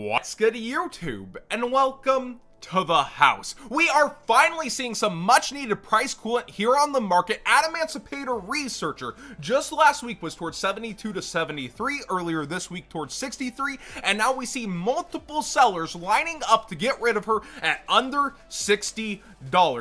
What's good, YouTube, and welcome to the house. We are finally seeing some much needed price coolant here on the market. Adamancipator researcher just last week was towards 72 to 73, earlier this week towards 63, and now we see multiple sellers lining up to get rid of her at under $60.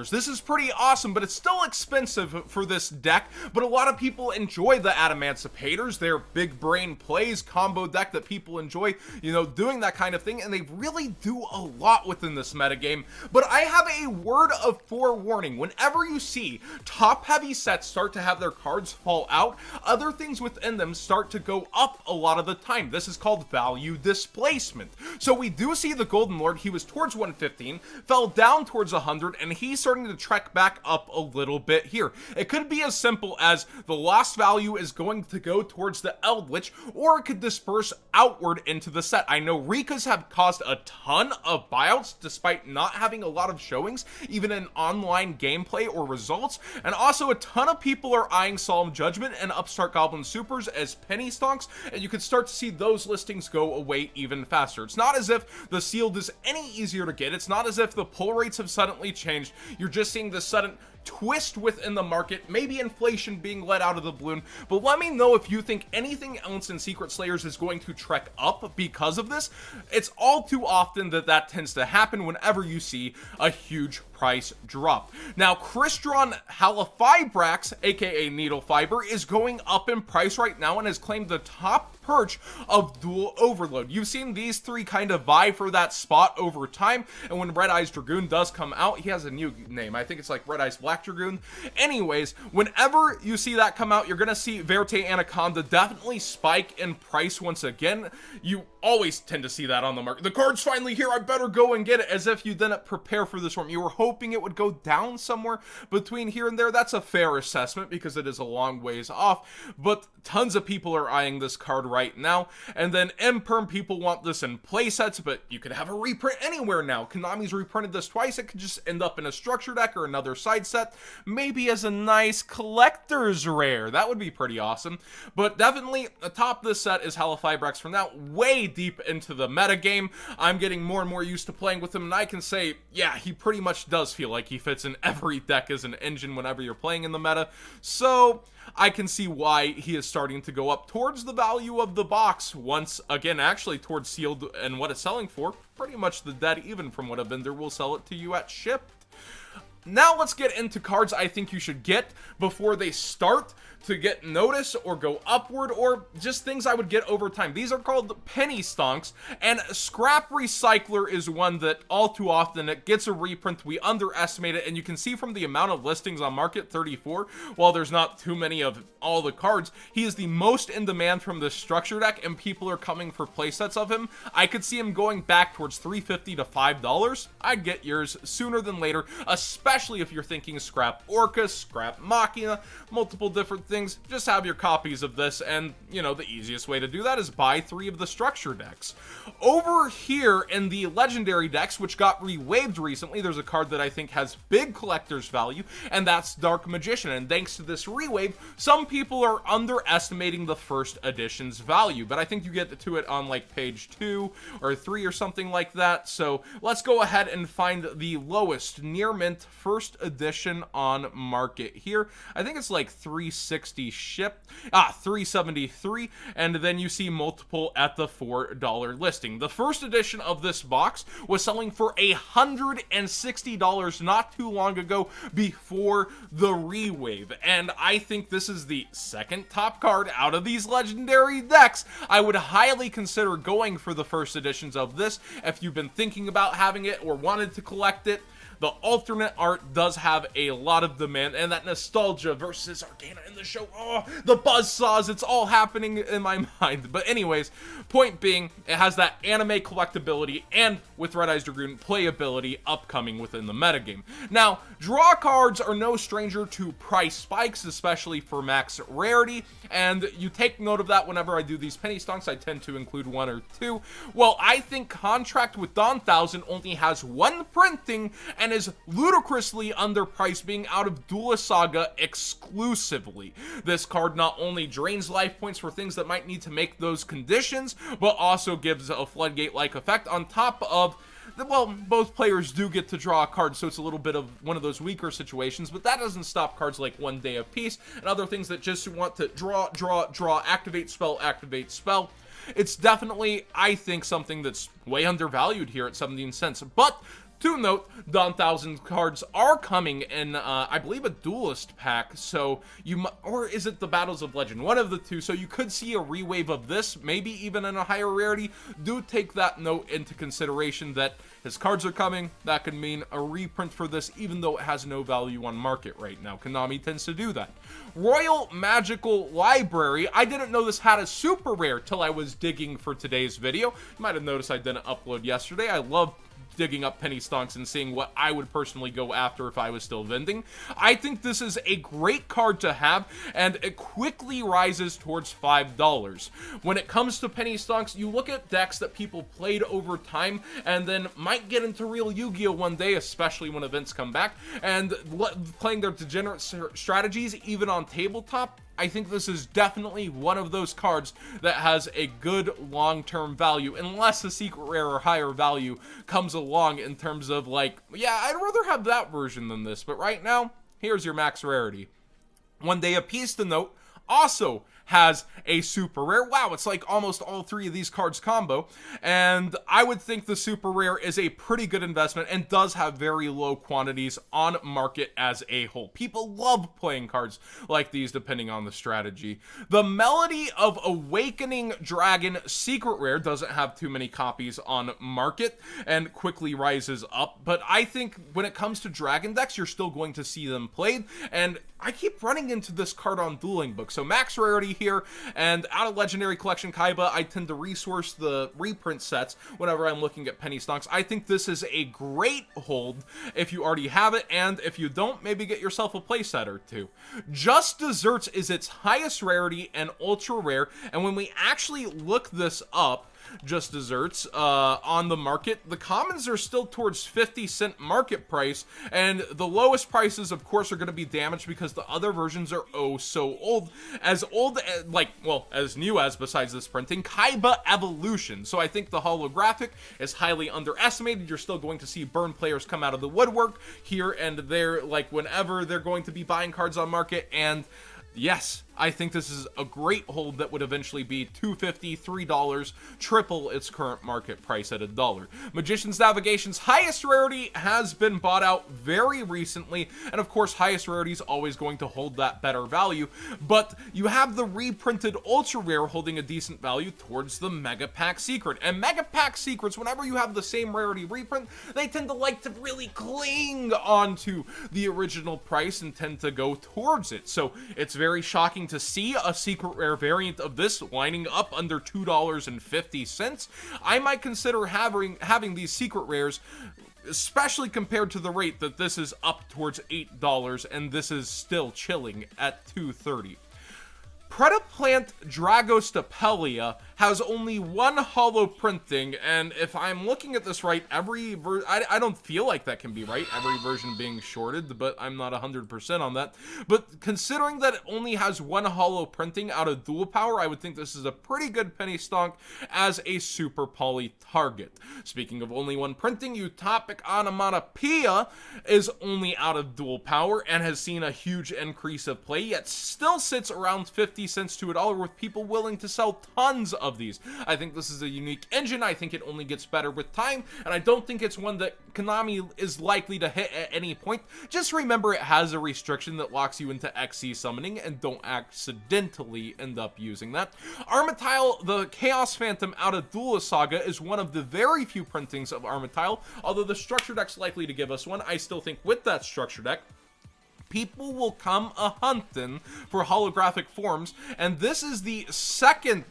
This is pretty awesome, but it's still expensive for this deck, but a lot of people enjoy the Adamancipators. They're big brain plays, combo deck that people enjoy, doing that kind of thing, and they really do a lot within this metagame. But I have a word of forewarning. Whenever you see top heavy sets start to have their cards fall out, other things within them start to go up a lot of the time. This is called value displacement. So we do see the Golden Lord. He was towards 115, fell down towards 100, and he's starting to trek back up a little bit here. It could be as simple as the lost value is going to go towards the Eldritch, or it could disperse outward into the set. I know Rikas have caused a ton of buyouts despite not having a lot of showings, even in online gameplay or results, and also a ton of people are eyeing Solemn Judgment and Upstart Goblin Supers as penny stonks, and you could start to see those listings go away even faster. It's not as if the sealed is any easier to get. It's not as if the pull rates have suddenly changed. You're just seeing this sudden twist within the market, maybe inflation being let out of the balloon. But let me know if you think anything else in Secret Slayers is going to trek up because of this. It's all too often that tends to happen whenever you see a huge price drop. Now, Crystron Halifibrax, aka Needle Fiber, is going up in price right now and has claimed the top perch of Dual Overload. You've seen these three kind of vie for that spot over time, and when Red Eyes Dragoon does come out, he has a new name. I think it's like Red Eyes Black Dragoon. Anyways, whenever you see that come out, you're gonna see Verte Anaconda definitely spike in price once again. You always tend to see that on the market. The card's finally here, I better go and get it, as if you didn't prepare for this one. You were hoping it would go down somewhere between here and there. That's a fair assessment because it is a long ways off, but tons of people are eyeing this card right now. And then Imperm, people want this in playsets, but you could have a reprint anywhere now. Konami's reprinted this twice. It could just end up in a structure deck or another side set, maybe as a nice collector's rare. That would be pretty awesome. But definitely atop this set is Halifibrax from now, way deep into the metagame. I'm getting more and more used to playing with him, and I can say, yeah, he pretty much does feel like he fits in every deck as an engine whenever you're playing in the meta. So I can see why he is starting to go up towards the value of the box once again, actually towards sealed and what it's selling for. Pretty much the dead even from what a vendor will sell it to you at shipped. Now let's get into cards I think you should get before they start to get notice or go upward, or just things I would get over time. These are called penny stonks, and Scrap Recycler is one that all too often it gets a reprint. We underestimate it, and you can see from the amount of listings on market, 34, while there's not too many of all the cards, he is the most in demand from this structure deck, and people are coming for playsets of him. I could see him going back towards $3.50 to $5. I'd get yours sooner than later, especially if you're thinking Scrap Orca, Scrap Machina, multiple different things. Just have your copies of this, and the easiest way to do that is buy 3 of the structure decks. Over here in the legendary decks, which got re-waved recently, there's a card that I think has big collector's value, and that's Dark Magician. And thanks to this re-wave, some people are underestimating the first edition's value, but I think you get to it on like page 2 or 3 or something like that. So let's go ahead and find the lowest near mint first edition on market here. I think it's like 360 shipped, 373, and then you see multiple at the $4 listing. The first edition of this box was selling for $160 not too long ago before the re-wave, and I think this is the second top card out of these legendary decks. I would highly consider going for the first editions of this if you've been thinking about having it or wanted to collect it. The alternate art does have a lot of demand, and that nostalgia versus Arcana in the show, oh, the buzzsaws, it's all happening in my mind. But anyways, point being, it has that anime collectability and with Red Eyes Dragoon playability upcoming within the metagame. Now, draw cards are no stranger to price spikes, especially for max rarity, and you take note of that whenever I do these penny stonks. I tend to include 1 or 2. Well, I think Contract with Dawn 1000 only has 1 printing and is ludicrous seriously underpriced, being out of Duelist Saga exclusively. This card not only drains life points for things that might need to make those conditions, but also gives a floodgate-like effect on top of, well, both players do get to draw a card, so it's a little bit of one of those weaker situations, but that doesn't stop cards like One Day of Peace and other things that just want to draw, activate spell. It's definitely, I think, something that's way undervalued here at 17 cents, but to note, the 1,000 cards are coming in, I believe, a Duelist pack, so or is it the Battles of Legend? One of the two, so you could see a rewave of this, maybe even in a higher rarity. Do take that note into consideration that his cards are coming. That could mean a reprint for this, even though it has no value on market right now. Konami tends to do that. Royal Magical Library. I didn't know this had a super rare till I was digging for today's video. You might have noticed I didn't upload yesterday. I love digging up penny stonks and seeing what I would personally go after if I was still vending. I think this is a great card to have, and it quickly rises towards $5. When it comes to penny stonks, you look at decks that people played over time and then might get into real Yu-Gi-Oh! One day, especially when events come back, and playing their degenerate strategies even on tabletop. I think this is definitely one of those cards that has a good long-term value, unless a secret rare or higher value comes along in terms of like, yeah, I'd rather have that version than this, but right now, here's your max rarity. One Day of Peace, to note, also has a super rare. Wow, it's like almost all three of these cards combo, and I would think the super rare is a pretty good investment and does have very low quantities on market as a whole. People love playing cards like these depending on the strategy. The Melody of Awakening Dragon secret rare doesn't have too many copies on market and quickly rises up, but I think when it comes to dragon decks, you're still going to see them played, and I keep running into this card on Dueling Book. So max rarity here, and out of Legendary Collection Kaiba, I tend to resource the reprint sets whenever I'm looking at penny stonks. I think this is a great hold if you already have it, and if you don't, maybe get yourself a playset or two. Just Desserts is its highest rarity and ultra rare, and when we actually look this up, Just Desserts on the market, the commons are still towards 50-cent market price, and the lowest prices, of course, are going to be damaged because the other versions are oh so old as like, well, as new as, besides this printing, Kaiba Evolution. So I think the holographic is highly underestimated. You're still going to see burn players come out of the woodwork here and there, like whenever they're going to be buying cards on market, and yes, I think this is a great hold that would eventually be $2.50, $3, triple its current market price at $1. Magician's Navigation's highest rarity has been bought out very recently, and of course highest rarity is always going to hold that better value, but you have the reprinted ultra rare holding a decent value towards the Mega Pack Secret. And Mega Pack Secrets, whenever you have the same rarity reprint, they tend to like to really cling onto the original price and tend to go towards it. So it's very shocking to see a secret rare variant of this lining up under $2.50. I might consider having these secret rares, especially compared to the rate that this is up towards $8 and this is still chilling at $2.30. Predaplant Dragostapelia has only one holo printing, and if I'm looking at this right, I don't feel like that can be right, every version being shorted, but I'm not 100% on that. But considering that it only has one holo printing out of dual power, I would think this is a pretty good penny stonk as a super poly target. Speaking of only one printing, Utopic Onomatopoeia is only out of dual power and has seen a huge increase of play, yet still sits around 50 cents to $1 with people willing to sell tons of these. I think this is a unique engine. I think it only gets better with time, and I don't think it's one that Konami is likely to hit at any point. Just remember it has a restriction that locks you into XC summoning, and don't accidentally end up using that. Armityle, the Chaos Phantom out of Duelist Saga, is one of the very few printings of Armityle. Although the structure deck's likely to give us one, I still think with that structure deck, people will come a-hunting for holographic forms, and this is the second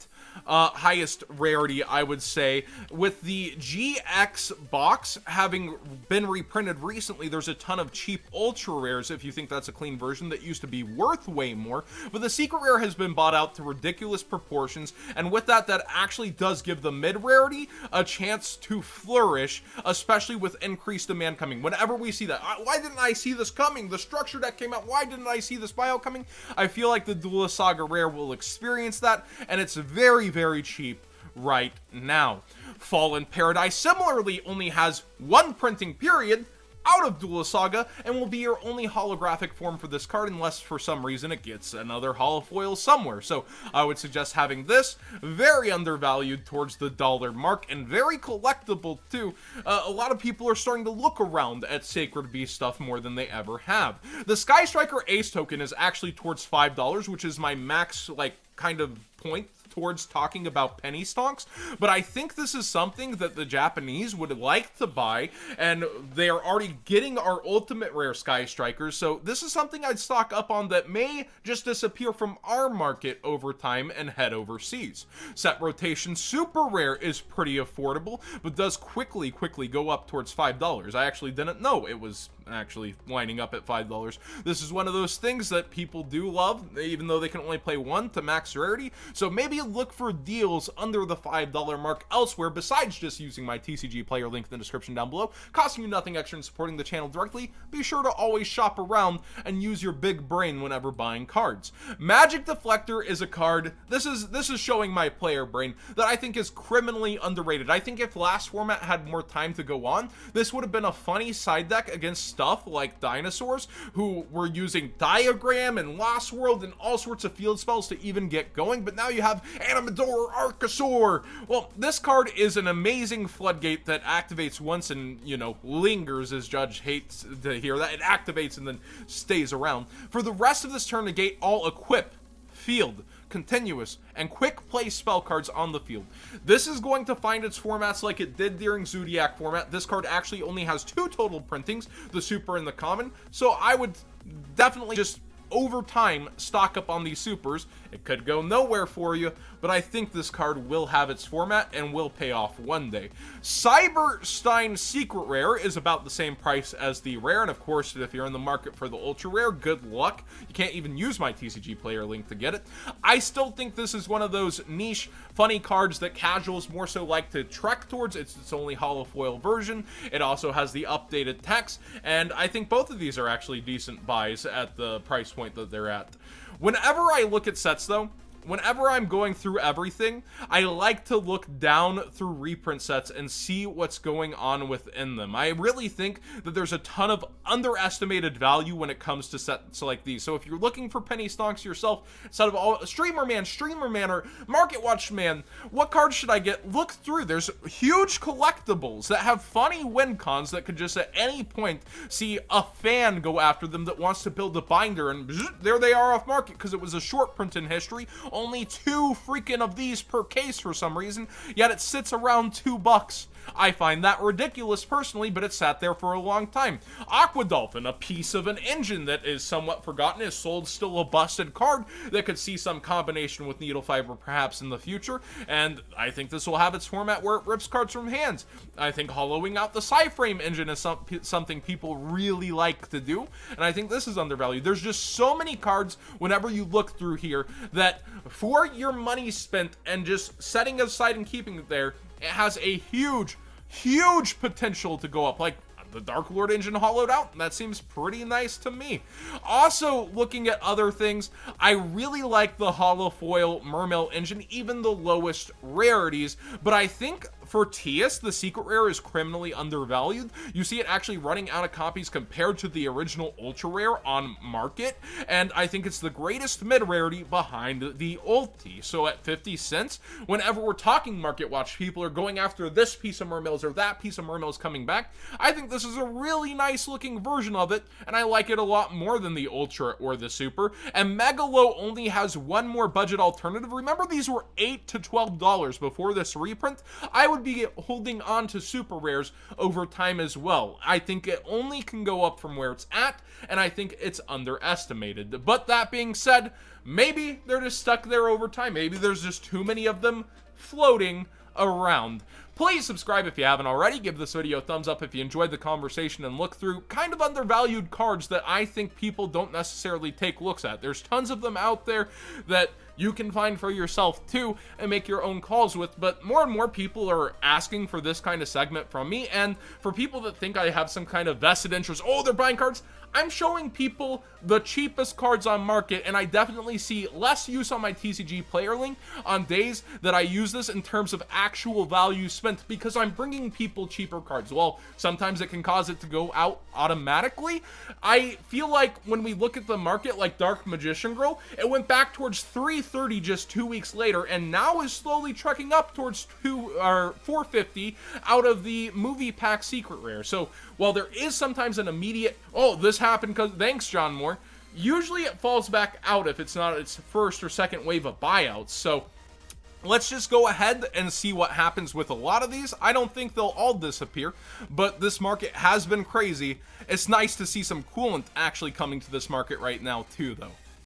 highest rarity, I would say. With the GX box having been reprinted recently, there's a ton of cheap ultra rares, if you think that's a clean version, that used to be worth way more. But the secret rare has been bought out to ridiculous proportions, and with that actually does give the mid rarity a chance to flourish, especially with increased demand coming. Whenever we see that, why didn't I see this coming? The structure deck came out, why didn't I see this bio coming? I feel like the Duelist Saga rare will experience that, and it's very, very cheap right now. Fallen Paradise similarly only has one printing period out of Duelist Saga, and will be your only holographic form for this card, unless for some reason it gets another holofoil somewhere. So I would suggest having this. Very undervalued towards the dollar mark, and very collectible too. A lot of people are starting to look around at Sacred Beast stuff more than they ever have. The Sky Striker Ace token is actually towards $5, which is my max, like, kind of point towards talking about penny stonks, but I think this is something that the Japanese would like to buy, and they are already getting our ultimate rare Sky Strikers, so this is something I'd stock up on that may just disappear from our market over time and head overseas. Set Rotation Super Rare is pretty affordable, but does quickly go up towards $5. I actually didn't know it was actually lining up at $5. This is one of those things that people do love, even though they can only play one to max rarity, so maybe look for deals under the $5 mark elsewhere besides just using my TCG player link in the description down below, costing you nothing extra and supporting the channel directly. Be sure to always shop around and use your big brain whenever buying cards. Magic Deflector is a card, this is showing my player brain, that I think is criminally underrated. I think if last format had more time to go on, this would have been a funny side deck against stuff like dinosaurs who were using Diagram and Lost World and all sorts of field spells to even get going, but now you have Animador Archosaur. Well, this card is an amazing floodgate that activates once and, you know, lingers, as Judge hates to hear that. It activates and then stays around. For the rest of this turn, negate all equip, field, continuous, and quick play spell cards on the field. This is going to find its formats like it did during Zodiac format. This card actually only has 2 total printings, the super and the common, so I would definitely just over time stock up on these supers. It could go nowhere for you, but I think this card will have its format and will pay off one day. Cyberstein Secret Rare is about the same price as the rare, and of course, if you're in the market for the ultra rare, good luck. You can't even use my TCG player link to get it. I still think this is one of those niche, funny cards that casuals more so like to trek towards. It's its only holofoil version. It also has the updated text, and I think both of these are actually decent buys at the price point that they're at. Whenever I look at sets though, whenever I'm going through everything, I like to look down through reprint sets and see what's going on within them. I really think that there's a ton of underestimated value when it comes to sets like these. So if you're looking for penny stonks yourself, instead of all Streamer Man, or Market Watch Man, what cards should I get? Look through. There's huge collectibles that have funny win cons that could just at any point see a fan go after them that wants to build a binder, and there they are off market because it was a short print in history. Only 2 freaking of these per case for some reason, yet it sits around $2. I find that ridiculous personally, but it sat there for a long time. Aqua Dolphin, a piece of an engine that is somewhat forgotten, is sold still a busted card that could see some combination with Needle Fiber perhaps in the future, and I think this will have its format where it rips cards from hands. I think hollowing out the Psyframe engine is something people really like to do, and I think this is undervalued. There's just so many cards whenever you look through here that for your money spent and just setting aside and keeping it there, it has a huge potential to go up. Like the Dark Lord engine hollowed out, that seems pretty nice to me. Also, looking at other things, I really like the holofoil Mermail engine, even the lowest rarities, but I think for TS, the secret rare is criminally undervalued. You see it actually running out of copies compared to the original ultra rare on market, and I think it's the greatest mid rarity behind the ulti. So at 50 cents, whenever we're talking Market Watch, people are going after this piece of Mermails or that piece of Mermails coming back. I think this is a really nice looking version of it, and I like it a lot more than the ultra or the super. And Megalo only has one more budget alternative. Remember, these were $8 to $12 before this reprint. I would be holding on to super rares over time as well. I think it only can go up from where it's at, and I think it's underestimated. But that being said, maybe they're just stuck there over time. Maybe there's just too many of them floating around. Please subscribe if you haven't already. Give this video a thumbs up if you enjoyed the conversation and look through kind of undervalued cards that I think people don't necessarily take looks at. There's tons of them out there that you can find for yourself too and make your own calls with, but more and more people are asking for this kind of segment from me. And for people that think I have some kind of vested interest, oh, they're buying cards, I'm showing people the cheapest cards on market, and I definitely see less use on my TCG player link on days that I use this in terms of actual value spent, because I'm bringing people cheaper cards. Well, sometimes it can cause it to go out automatically. I feel like when we look at the market, like Dark Magician Girl, it went back towards 330 just 2 weeks later, and now is slowly trekking up towards 450 out of the movie pack secret rare. So while there is sometimes an immediate, oh, this happened because thanks John Moore, usually it falls back out if it's not its first or second wave of buyouts. So let's just go ahead and see what happens with a lot of these. I don't think they'll all disappear, but this market has been crazy. It's nice to see some coolant actually coming to this market right now too, though.